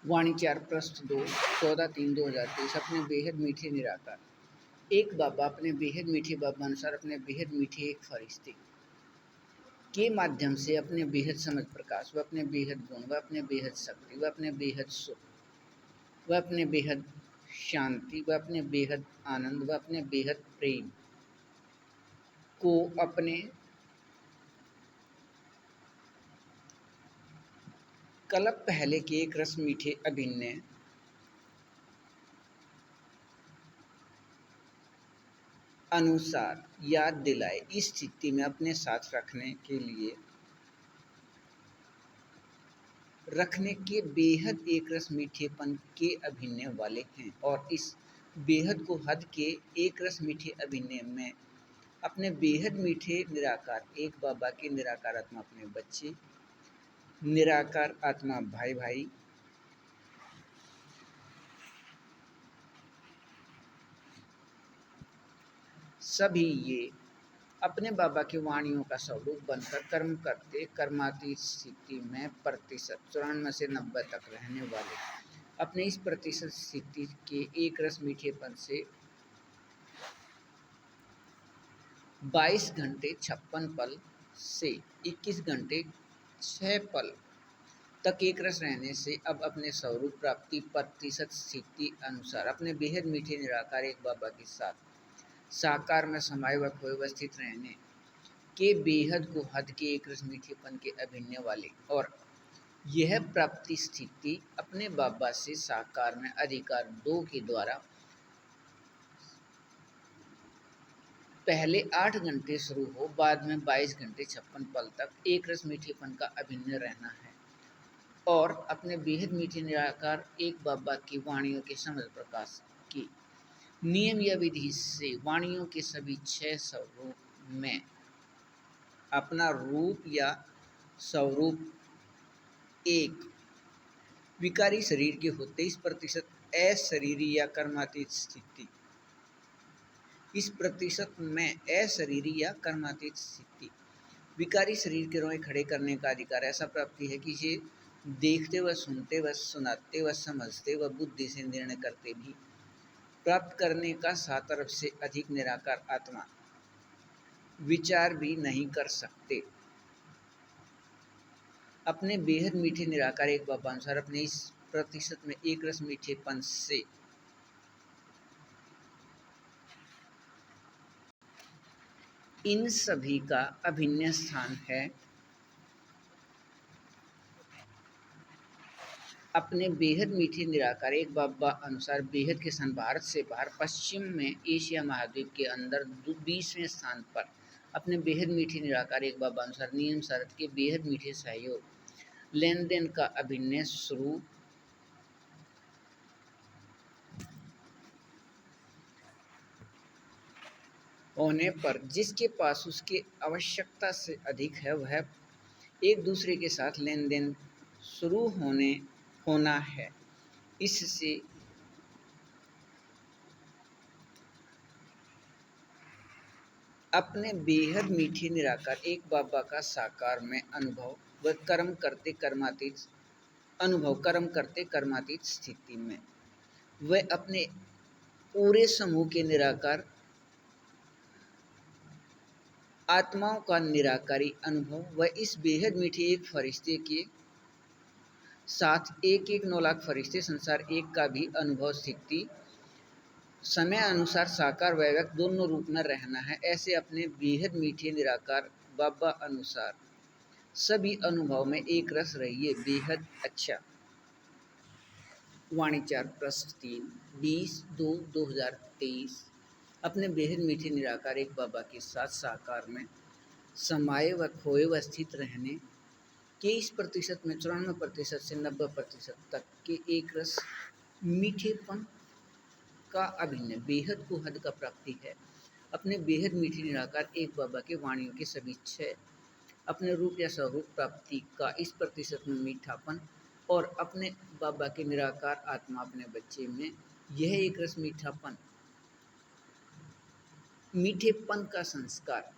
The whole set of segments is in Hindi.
वाणी 4 पृष्ठ 2 14/3/2023 अपने बेहद मीठे निराकार। एक बाबा अपने बेहद मीठे बाबा अनुसार अपने बेहद मीठे एक फरिश्ते के माध्यम से अपने बेहद समझ प्रकाश व अपने बेहद गुण व अपने बेहद शक्ति व अपने बेहद सुख व अपने बेहद शांति व अपने बेहद आनंद व अपने बेहद प्रेम को अपने कल्प पहले के एक रस मीठे अभिन्न अनुसार याद दिलाए। इस स्थिति में अपने साथ रखने के बेहद एक रस मीठेपन के अभिनय वाले हैं और इस बेहद को हद के एक रस मीठे अभिनय में अपने बेहद मीठे निराकार एक बाबा के निराकार आत्मा अपने बच्चे, निराकार आत्मा भाई भाई, सभी ये अपने बाबा की वाणियों का स्वरूप बनकर कर्म करते कर्मातीत स्थिति में प्रतिशत 94 से 90 तक रहने वाले अपने इस प्रतिशत स्थिति के एक रस मीठेपन से 22 घंटे 56 पल से 21 घंटे 6 पल तक एक रस रहने से अब अपने स्वरूप प्राप्ति प्रतिशत स्थिति अनुसार अपने बेहद मीठे निराकार एक बाबा के साथ साकार में समाये व खोए व स्थित रहने के बेहद को हद के एक रस मीठेपन के अभिनय वाले और यह प्राप्ति स्थिति अपने बाबा से साकार में अधिकार 2 के द्वारा पहले 8 घंटे शुरू हो, बाद में 22 घंटे 56 पल तक एक रस मीठेपन का अभिनय रहना है और अपने बेहद मीठे निराकार एक बाबा की वाणियों के समझ प्रकाश की नियम या विधि से वाणियों के सभी 6 स्वरूप में अपना रूप या स्वरूप एक विकारी शरीर के होते इस प्रतिशत अशरीरी या कर्मातीत स्थिति इस प्रतिशत में अशरीरी या कर्मातीत स्थिति विकारी शरीर के रोए खड़े करने का अधिकार ऐसा प्राप्ति है कि इसे देखते व सुनते व सुनाते व समझते व बुद्धि से निर्णय करते भी प्राप्त करने का 7 अरब से अधिक निराकार आत्मा विचार भी नहीं कर सकते। अपने बेहद मीठे निराकार एक बाबा अनुसार अपने इस प्रतिशत में एक रस मीठेपन से इन सभी का अभिन्न स्थान है। अपने बेहद मीठे निराकार एक बाबा अनुसार बेहद के स्थान भारत से बाहर पश्चिम में एशिया महाद्वीप के अंदर 20वें स्थान पर अपने बेहद मीठे निराकार एक बाबा अनुसार नियम शरत के बेहद मीठे सहयोग लेन देन का अभिनय शुरू होने पर जिसके पास उसके आवश्यकता से अधिक है वह एक दूसरे के साथ लेन देन शुरू होना है। इससे अपने बेहद मीठे निराकार एक बाबा का साकार में अनुभव व कर्म करते कर्मातीत स्थिति में वह अपने पूरे समूह के निराकार आत्माओं का निराकारी अनुभव व इस बेहद मीठे एक फरिश्ते के साथ 9 लाख फरिश्ते संसार एक का भी अनुभव स्थिति समय अनुसार साकार व व्यक्त दोनों रूप में रहना है। ऐसे अपने बेहद मीठे निराकार बाबा अनुसार सभी अनुभव में एक रस रहिए बेहद अच्छा। वाणी 4 पृष्ठ 3 20/2/2023 अपने बेहद मीठे निराकार एक बाबा के साथ साकार में समाये व खोए व स्थित रहने के इस प्रतिशत में 94% से 90% तक के एक रस मीठेपन का अभिनय बेहद को हद का प्राप्ति है। अपने बेहद मीठे निराकार एक बाबा के वाणियों के सभी 6 अपने रूप या स्वरूप प्राप्ति का इस प्रतिशत में मीठापन और अपने बाबा के निराकार आत्मा अपने बच्चे में यह एक रस मीठेपन का संस्कार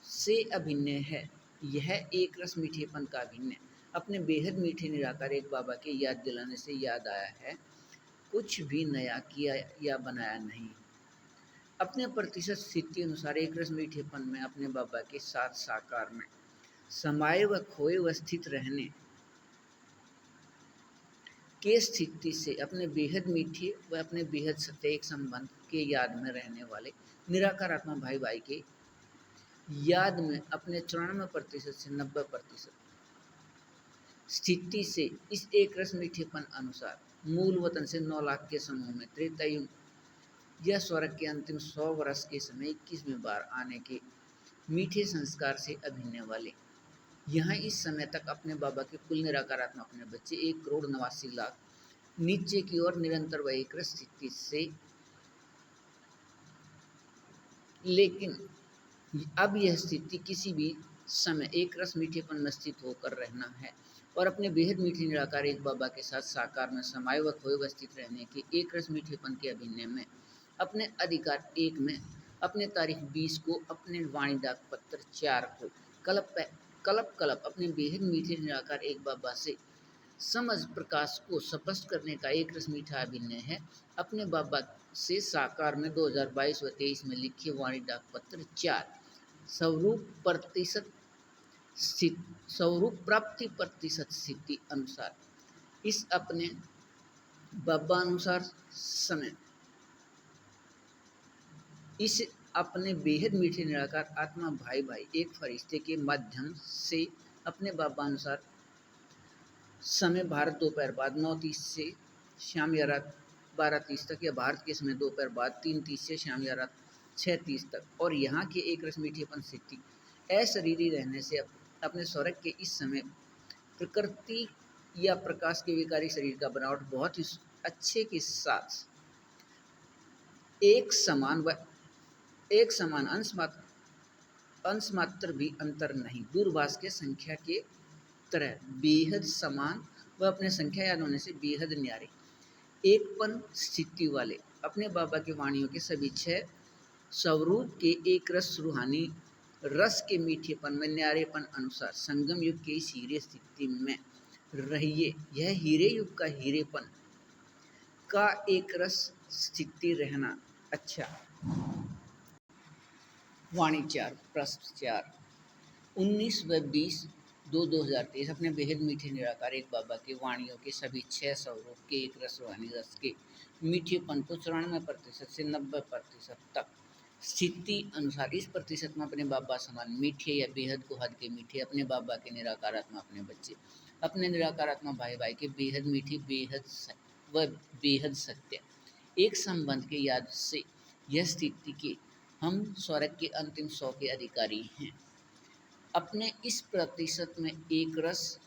से अभिन्न है। यह एक रस मीठेपन का अभिनय अपने बेहद मीठे निराकार एक बाबा की याद दिलाने से याद आया है, कुछ भी नया किया या बनाया नहीं। अपने प्रतिशत स्थिति अनुसार एक रस मीठेपन में अपने बाबा के साथ साकार में समाये व खोए व स्थित रहने के स्थिति से अपने बेहद मीठे व अपने बेहद सत्य एक संबंध के याद में रहने वाले निराकार आत्मा भाई भाई के याद में अपने 94% से 90% स्थिति से इस एक रस मीठेपन अनुसार मूल वतन से 9 लाख के समूह में त्रेतायुग या स्वर्ग के अंतिम 100 वर्ष के समय 21वें बार आने के मीठे संस्कार से अभिन्न वाले यहाँ इस समय तक अपने बाबा के कुल निराकार आत्मा अपने बच्चे 1,89,00,000 नीचे की ओर निरंतर व एक रस स्थिति से, लेकिन अब यह स्थिति किसी भी समय एक रस मीठेपन में स्थित होकर रहना है और अपने बेहद मीठे निराकार एक बाबा के साथ साकार में समाये व खोए व स्थित रहने के एक रस मीठेपन के अभिनय में अपने अधिकार 1 में अपने तारीख 20 को अपने वाणी डाक पत्र 4 को कलप अपने बेहद मीठे निराकार एक बाबा से समझ प्रकाश को स्पष्ट करने का एक रस मीठा अभिनय है। अपने बाबा से साकार में 2022 व 23 में लिखे वाणी डाक पत्र 4 स्वरूप प्राप्ति प्रतिशत स्थिति अनुसार इस अपने बाबा अनुसार समय इस अपने बेहद मीठे निराकार आत्मा भाई भाई एक फरिश्ते के माध्यम से अपने बाबा अनुसार समय भारत दोपहर बाद 9:30 से शाम या रात 12:30 तक या भारत के समय दोपहर बाद 3:30 से शाम या रात 6:30 तक और यहाँ के एक रस मीठेपन स्थिति अशरीरी रहने से अपने स्वर्ग के इस समय प्रकृति या प्रकाश के विकारी शरीर का बनावट बहुत ही अच्छे के साथ एक समान अंश मात्र भी अंतर नहीं, दूरभाष के संख्या के तरह बेहद समान व अपने संख्या याद होने से बेहद न्यारे एकपन स्थिति वाले अपने बाबा के वाणियों के सभी 6 स्वरूप के एक रस रूहानी रस के मीठेपन में न्यारेपन अनुसार संगम युग के इस हीरे स्थिति में रहिए। यह हीरे युग का हीरेपन का एक रस स्थिति रहना अच्छा। वाणी 4 प्रश्न 4 19 व 20/2/2023 अपने बेहद मीठे निराकार एक बाबा के वाणियों के सभी 6 स्वरूप के एक रस रूहानी रस के मीठेपन को 94% से 90% तक स्थिति अनुसार इस प्रतिशत में अपने बाबा समान मीठे या बेहद को हद के मीठे अपने बाबा के निराकार आत्मा अपने बच्चे अपने निराकार आत्मा भाई भाई के बेहद मीठे बेहद सत्य एक संबंध के याद से यह स्थिति के हम स्वर्ग के अंतिम 100 के अधिकारी हैं। अपने इस प्रतिशत में एक रस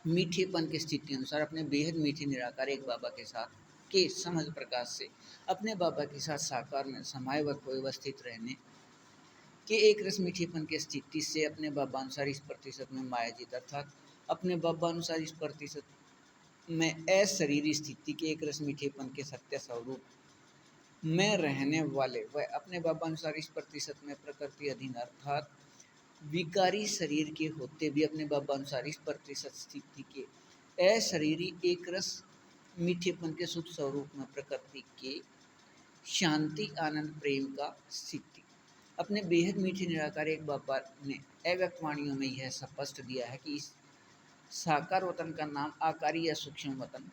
मीठेपन की स्थिति अनुसार अपने बेहद मीठे निराकार एक बाबा के साथ के समझ प्रकाश से अपने बाबा के साथ साकार में समाये व खोए व स्थित रहने के एक रस मीठेपन की स्थिति से अपने बाबा अनुसार इस प्रतिशत में मायाजीत अर्थात अपने बाबा अनुसार इस प्रतिशत में अशरीरी स्थिति के एक रस मीठेपन के सत्य स्वरूप में रहने वाले व अपने बाबा अनुसार इस प्रतिशत में प्रकृति अधीन अर्थात विकारी शरीर के होते भी अपने बाबा अनुसार इस प्रतिशत स्थिति के अशरीरी एक रस मीठेपन के सुख स्वरूप में प्रकृति के शांति आनंद प्रेम का स्थिति अपने बेहद मीठे निराकार एक बाबा ने अव्यक्त वाणियों में यह स्पष्ट दिया है कि इस साकार वतन का नाम आकारी या सूक्ष्म वतन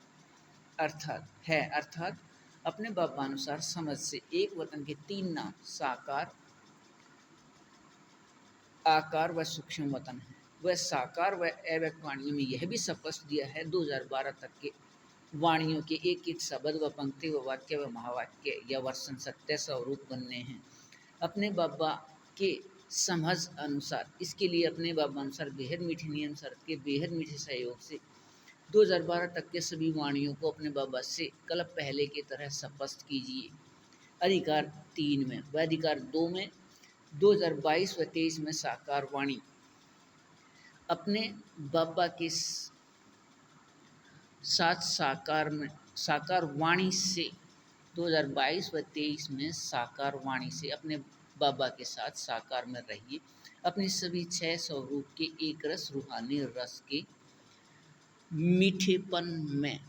अर्थात अपने बाबा अनुसार समझ से एक वतन के 3 नाम साकार आकार व सूक्ष्म वतन है। वह साकार व अव्यक्त वाणियों में यह भी स्पष्ट दिया है 2012 तक के वाणियों के एक एक शब्द व पंक्ति व वाक्य व महावाक्य या वर्षन सत्य स्वरूप बनने हैं अपने बाबा के समझ अनुसार। इसके लिए अपने बाबा अनुसार बेहद मीठे नियम शर्त के बेहद मीठे सहयोग से 2012 तक के सभी वाणियों को अपने बाबा से कल पहले की तरह स्पष्ट कीजिए। अधिकार 3 में व अधिकार 2 में 2022 व 23 में साकार वाणी अपने बाबा के साथ साकार वाणी से 2022 व 23 में साकार वाणी से अपने बाबा के साथ साकार में रहिए। अपने सभी 6 स्वरूप के एक रस रूहानी रस के मीठेपन में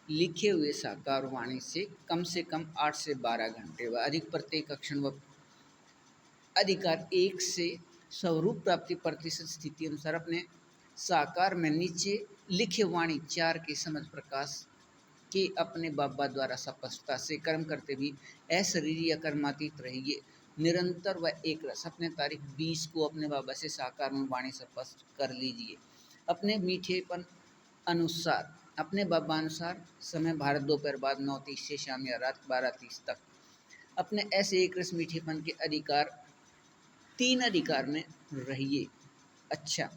लिखे हुए साकार वाणी से कम 8 से 12 घंटे व अधिक प्रत्येक अक्षर व अधिकार एक से स्वरूप प्राप्ति प्रतिशत स्थिति अनुसार अपने साकार में नीचे लिखे वाणी 4 के समझ प्रकाश के अपने बाबा द्वारा स्पष्टता से कर्म करते भी अशरीर या कर्मातीत रहिए निरंतर व एक रस अपने तारीख 20 को अपने बाबा से साकार में वाणी स्पष्ट कर लीजिए। अपने मीठेपन अनुसार अपने बाबा अनुसार समय भारत दोपहर बाद 9:30 से शाम या रात 12:30 तक अपने ऐसे एक रस मीठेपन के अधिकार 3 अधिकार में रहिए। अच्छा,